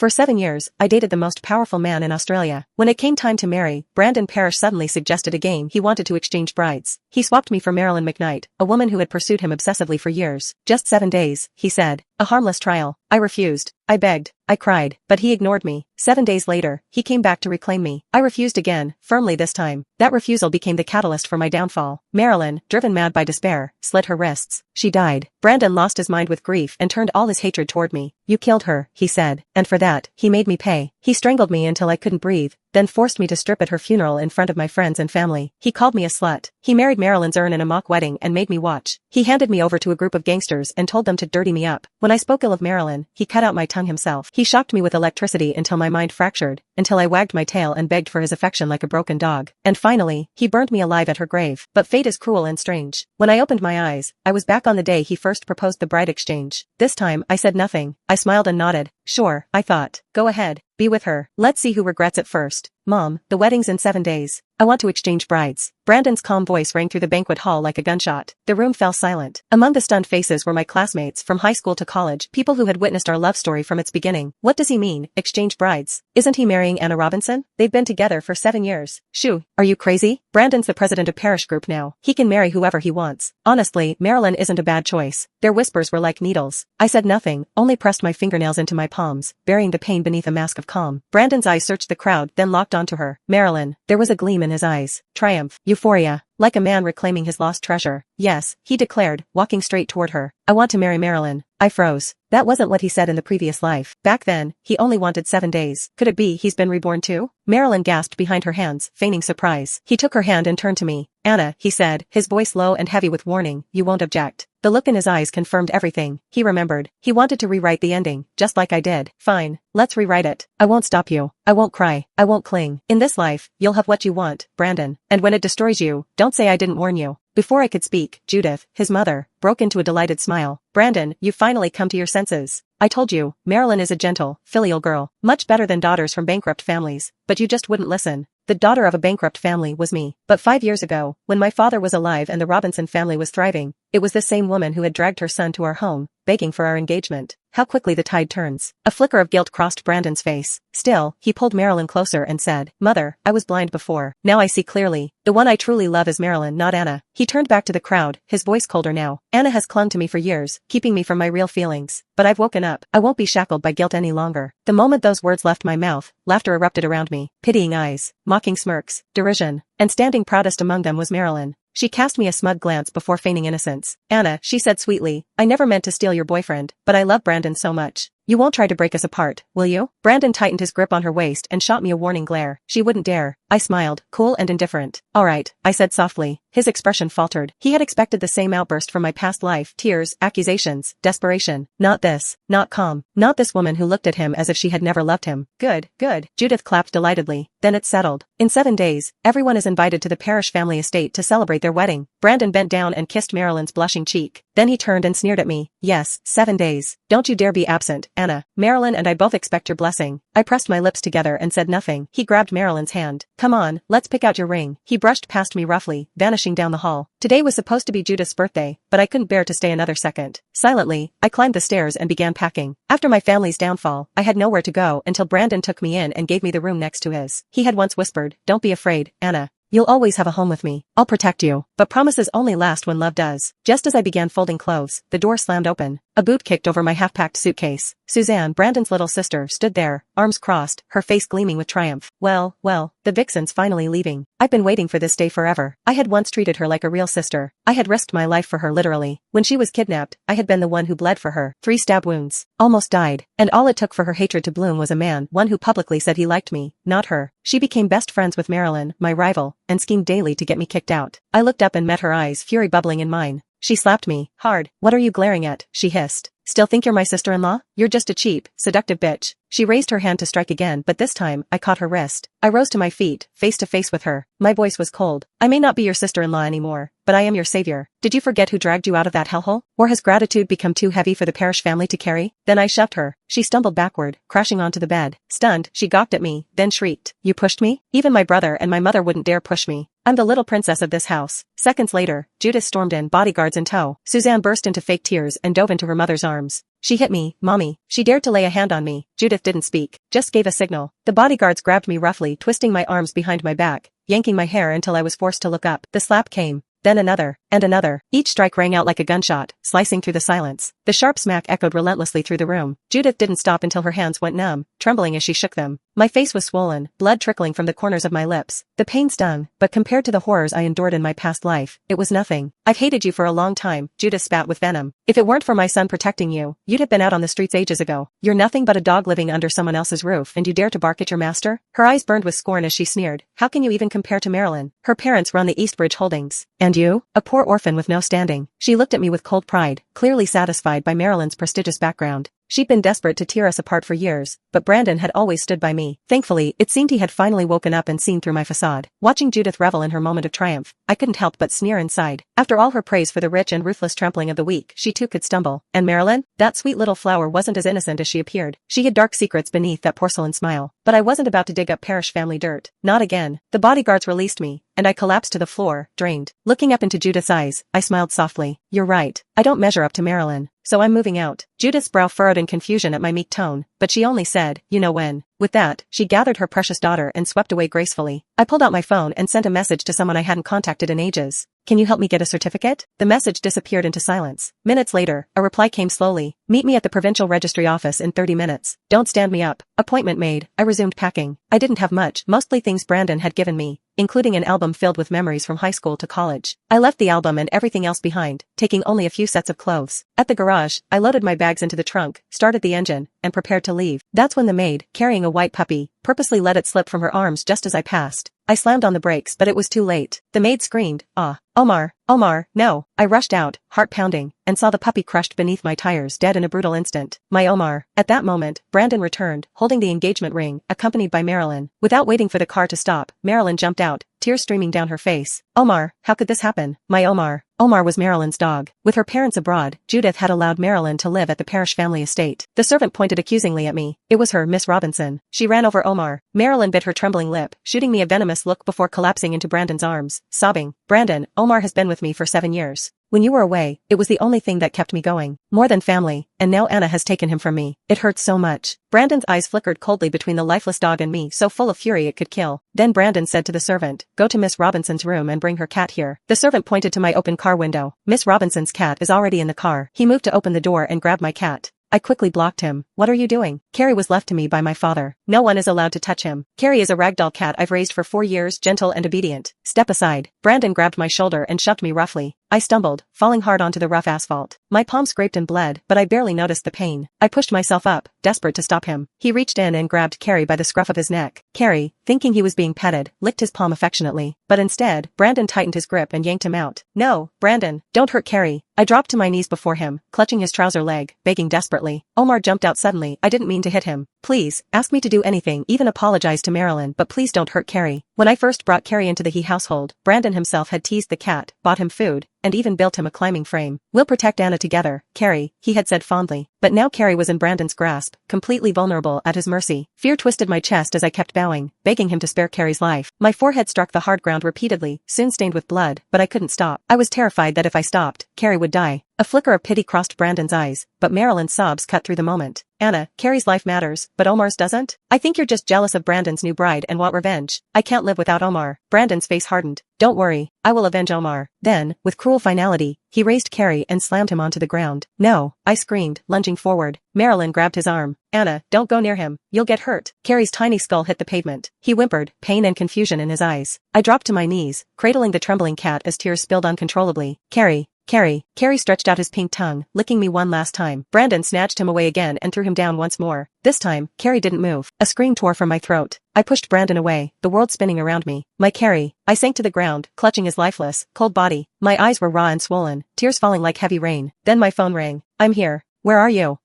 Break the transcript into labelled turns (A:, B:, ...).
A: For 7 years, I dated the most powerful man in Australia. When it came time to marry, Brandon Parrish suddenly suggested a game. He wanted to exchange brides. He swapped me for Marilyn McKnight, a woman who had pursued him obsessively for years. Just 7 days, he said. A harmless trial. I refused. I begged. I cried. But he ignored me. 7 days later, he came back to reclaim me. I refused again, firmly this time. That refusal became the catalyst for my downfall. Marilyn, driven mad by despair, slit her wrists. She died. Brandon lost his mind with grief and turned all his hatred toward me. You killed her, he said. And for that, he made me pay. He strangled me until I couldn't breathe, then forced me to strip at her funeral in front of my friends and family. He called me a slut. He married Marilyn's urn in a mock wedding and made me watch. He handed me over to a group of gangsters and told them to dirty me up. When I spoke ill of Marilyn, he cut out my tongue himself. He shocked me with electricity until my mind fractured, until I wagged my tail and begged for his affection like a broken dog. And finally, he burned me alive at her grave. But fate is cruel and strange. When I opened my eyes, I was back on the day he first proposed the bride exchange. This time, I said nothing. I smiled and nodded. Sure, I thought. Go ahead. Be with her. Let's see who regrets it first. Mom, the wedding's in 7 days. I want to exchange brides. Brandon's calm voice rang through the banquet hall like a gunshot. The room fell silent. Among the stunned faces were my classmates from high school to college, people who had witnessed our love story from its beginning. What does he mean, exchange brides? Isn't he marrying Anna Robinson? They've been together for 7 years. Shoo, are you crazy? Brandon's the president of Parrish Group now. He can marry whoever he wants. Honestly, Marilyn isn't a bad choice. Their whispers were like needles. I said nothing, only pressed my fingernails into my palms, burying the pain beneath a mask of calm. Brandon's eyes searched the crowd, then locked onto her. Marilyn. There was a gleam in his eyes. Triumph. Euphoria. Like a man reclaiming his lost treasure. Yes, he declared, walking straight toward her. I want to marry Marilyn. I froze. That wasn't what he said in the previous life. Back then, he only wanted 7 days. Could it be he's been reborn too? Marilyn gasped behind her hands, feigning surprise. He took her hand and turned to me. Anna, he said, his voice low and heavy with warning, you won't object. The look in his eyes confirmed everything. He remembered. He wanted to rewrite the ending, just like I did. Fine, let's rewrite it. I won't stop you. I won't cry. I won't cling. In this life, you'll have what you want, Brandon. And when it destroys you, don't say I didn't warn you. Before I could speak, Judith, his mother, broke into a delighted smile. Brandon, you've finally come to your senses. I told you, Marilyn is a gentle, filial girl, much better than daughters from bankrupt families, but you just wouldn't listen. The daughter of a bankrupt family was me. But 5 years ago, when my father was alive and the Robinson family was thriving, it was the same woman who had dragged her son to our home, begging for our engagement. How quickly the tide turns. A flicker of guilt crossed Brandon's face. Still, he pulled Marilyn closer and said, Mother, I was blind before. Now I see clearly. The one I truly love is Marilyn, not Anna. He turned back to the crowd, his voice colder now. Anna has clung to me for years, keeping me from my real feelings. But I've woken up. I won't be shackled by guilt any longer. The moment those words left my mouth, laughter erupted around me. Pitying eyes, mocking smirks, derision. And standing proudest among them was Marilyn. She cast me a smug glance before feigning innocence. Anna, she said sweetly, I never meant to steal your boyfriend, but I love Brandon so much. You won't try to break us apart, will you? Brandon tightened his grip on her waist and shot me a warning glare. She wouldn't dare. I smiled, cool and indifferent. All right, I said softly. His expression faltered. He had expected the same outburst from my past life, tears, accusations, desperation. Not this. Not calm. Not this woman who looked at him as if she had never loved him. Good, good. Judith clapped delightedly. Then it's settled. In 7 days, everyone is invited to the Parrish family estate to celebrate their wedding. Brandon bent down and kissed Marilyn's blushing cheek. Then he turned and sneered at me. Yes, 7 days. Don't you dare be absent, Anna. Marilyn and I both expect your blessing. I pressed my lips together and said nothing. He grabbed Marilyn's hand. Come on, let's pick out your ring. He brushed past me roughly, vanishing down the hall. Today was supposed to be Judith's birthday, but I couldn't bear to stay another second. Silently, I climbed the stairs and began packing. After my family's downfall, I had nowhere to go until Brandon took me in and gave me the room next to his. He had once whispered, Don't be afraid, Anna. You'll always have a home with me. I'll protect you. But promises only last when love does. Just as I began folding clothes, the door slammed open. A boot kicked over my half-packed suitcase. Suzanne, Brandon's little sister, stood there, arms crossed, her face gleaming with triumph. Well, the vixen's finally leaving. I've been waiting for this day forever. I had once treated her like a real sister. I had risked my life for her literally. When she was kidnapped, I had been the one who bled for her. 3 stab wounds. Almost died. And all it took for her hatred to bloom was a man, one who publicly said he liked me, not her. She became best friends with Marilyn, my rival, and schemed daily to get me kicked out. I looked up and met her eyes, fury bubbling in mine. She slapped me, hard. What are you glaring at? She hissed. Still think you're my sister-in-law? You're just a cheap, seductive bitch. She raised her hand to strike again, but this time, I caught her wrist. I rose to my feet, face to face with her. My voice was cold. I may not be your sister-in-law anymore, but I am your savior. Did you forget who dragged you out of that hellhole? Or has gratitude become too heavy for the Parrish family to carry? Then I shoved her. She stumbled backward, crashing onto the bed. Stunned, she gawked at me, then shrieked. You pushed me? Even my brother and my mother wouldn't dare push me. I'm the little princess of this house. Seconds later, Judith stormed in, bodyguards in tow. Suzanne burst into fake tears and dove into her mother's arms. She hit me, Mommy. She dared to lay a hand on me. Judith didn't speak, just gave a signal. The bodyguards grabbed me roughly, twisting my arms behind my back, yanking my hair until I was forced to look up. The slap came. Then another, and another. Each strike rang out like a gunshot, slicing through the silence. The sharp smack echoed relentlessly through the room. Judith didn't stop until her hands went numb, trembling as she shook them. My face was swollen, blood trickling from the corners of my lips. The pain stung, but compared to the horrors I endured in my past life, it was nothing. I've hated you for a long time, Judith spat with venom. If it weren't for my son protecting you, you'd have been out on the streets ages ago. You're nothing but a dog living under someone else's roof and you dare to bark at your master? Her eyes burned with scorn as she sneered. How can you even compare to Marilyn? Her parents run the Eastbridge Holdings. And you? A poor orphan with no standing. She looked at me with cold pride, clearly satisfied by Marilyn's prestigious background. She'd been desperate to tear us apart for years, but Brandon had always stood by me. Thankfully, it seemed he had finally woken up and seen through my facade. Watching Judith revel in her moment of triumph, I couldn't help but sneer inside. After all her praise for the rich and ruthless trampling of the weak, she too could stumble. And Marilyn? That sweet little flower wasn't as innocent as she appeared. She had dark secrets beneath that porcelain smile. But I wasn't about to dig up parish family dirt. Not again. The bodyguards released me, and I collapsed to the floor, drained. Looking up into Judith's eyes, I smiled softly. You're right. I don't measure up to Marilyn. So I'm moving out. Judith's brow furrowed in confusion at my meek tone, but she only said, you know when. With that, she gathered her precious daughter and swept away gracefully. I pulled out my phone and sent a message to someone I hadn't contacted in ages. Can you help me get a certificate? The message disappeared into silence. Minutes later, a reply came slowly. Meet me at the provincial registry office in 30 minutes. Don't stand me up. Appointment made. I resumed packing. I didn't have much, mostly things Brandon had given me, including an album filled with memories from high school to college. I left the album and everything else behind, taking only a few sets of clothes. At the garage, I loaded my bags into the trunk, started the engine, and prepared to leave. That's when the maid, carrying a white puppy, purposely let it slip from her arms just as I passed. I slammed on the brakes, but it was too late. The maid screamed, "Ah, Omar, Omar, no." I rushed out, heart pounding, and saw the puppy crushed beneath my tires, dead in a brutal instant. My Omar. At that moment, Brandon returned, holding the engagement ring, accompanied by Marilyn. Without waiting for the car to stop, Marilyn jumped out, tears streaming down her face. Omar, how could this happen? My Omar. Omar was Marilyn's dog. With her parents abroad, Judith had allowed Marilyn to live at the parish family estate. The servant pointed accusingly at me. It was her, Miss Robinson. She ran over Omar. Marilyn bit her trembling lip, shooting me a venomous look before collapsing into Brandon's arms, sobbing. Brandon, Omar has been with me for 7 years. When you were away, it was the only thing that kept me going. More than family, and now Anna has taken him from me. It hurts so much. Brandon's eyes flickered coldly between the lifeless dog and me, so full of fury it could kill. Then Brandon said to the servant, "Go to Miss Robinson's room and bring her cat here." The servant pointed to my open car window. Miss Robinson's cat is already in the car. He moved to open the door and grabbed my cat. I quickly blocked him. What are you doing? Carrie was left to me by my father. No one is allowed to touch him. Carrie is a ragdoll cat I've raised for 4 years, gentle and obedient. Step aside. Brandon grabbed my shoulder and shoved me roughly. I stumbled, falling hard onto the rough asphalt. My palm scraped and bled, but I barely noticed the pain. I pushed myself up, desperate to stop him. He reached in and grabbed Carrie by the scruff of his neck. Carrie, thinking he was being petted, licked his palm affectionately. But instead, Brandon tightened his grip and yanked him out. No, Brandon, don't hurt Carrie. I dropped to my knees before him, clutching his trouser leg, begging desperately. Omar jumped out suddenly. I didn't mean to hit him. Please, ask me to do anything, even apologize to Marilyn, but please don't hurt Carrie. When I first brought Carrie into the He household, Brandon himself had teased the cat, bought him food, and even built him a climbing frame. We'll protect Anna together, Carrie, he had said fondly. But now Carrie was in Brandon's grasp, completely vulnerable at his mercy. Fear twisted my chest as I kept bowing, begging him to spare Carrie's life. My forehead struck the hard ground repeatedly, soon stained with blood, but I couldn't stop. I was terrified that if I stopped, Carrie would die. A flicker of pity crossed Brandon's eyes, but Marilyn's sobs cut through the moment. Anna, Carrie's life matters, but Omar's doesn't? I think you're just jealous of Brandon's new bride and want revenge. I can't live without Omar. Brandon's face hardened. Don't worry, I will avenge Omar. Then, with cruel finality, he raised Carrie and slammed him onto the ground. No, I screamed, lunging forward. Marilyn grabbed his arm. Anna, don't go near him. You'll get hurt. Carrie's tiny skull hit the pavement. He whimpered, pain and confusion in his eyes. I dropped to my knees, cradling the trembling cat as tears spilled uncontrollably. Carrie stretched out his pink tongue, licking me one last time. Brandon snatched him away again and threw him down once more. This time, Carrie didn't move. A scream tore from my throat. I pushed Brandon away, the world spinning around me. My Carrie. I sank to the ground, clutching his lifeless, cold body. My eyes were raw and swollen, tears falling like heavy rain. Then my phone rang. I'm here. Where are you?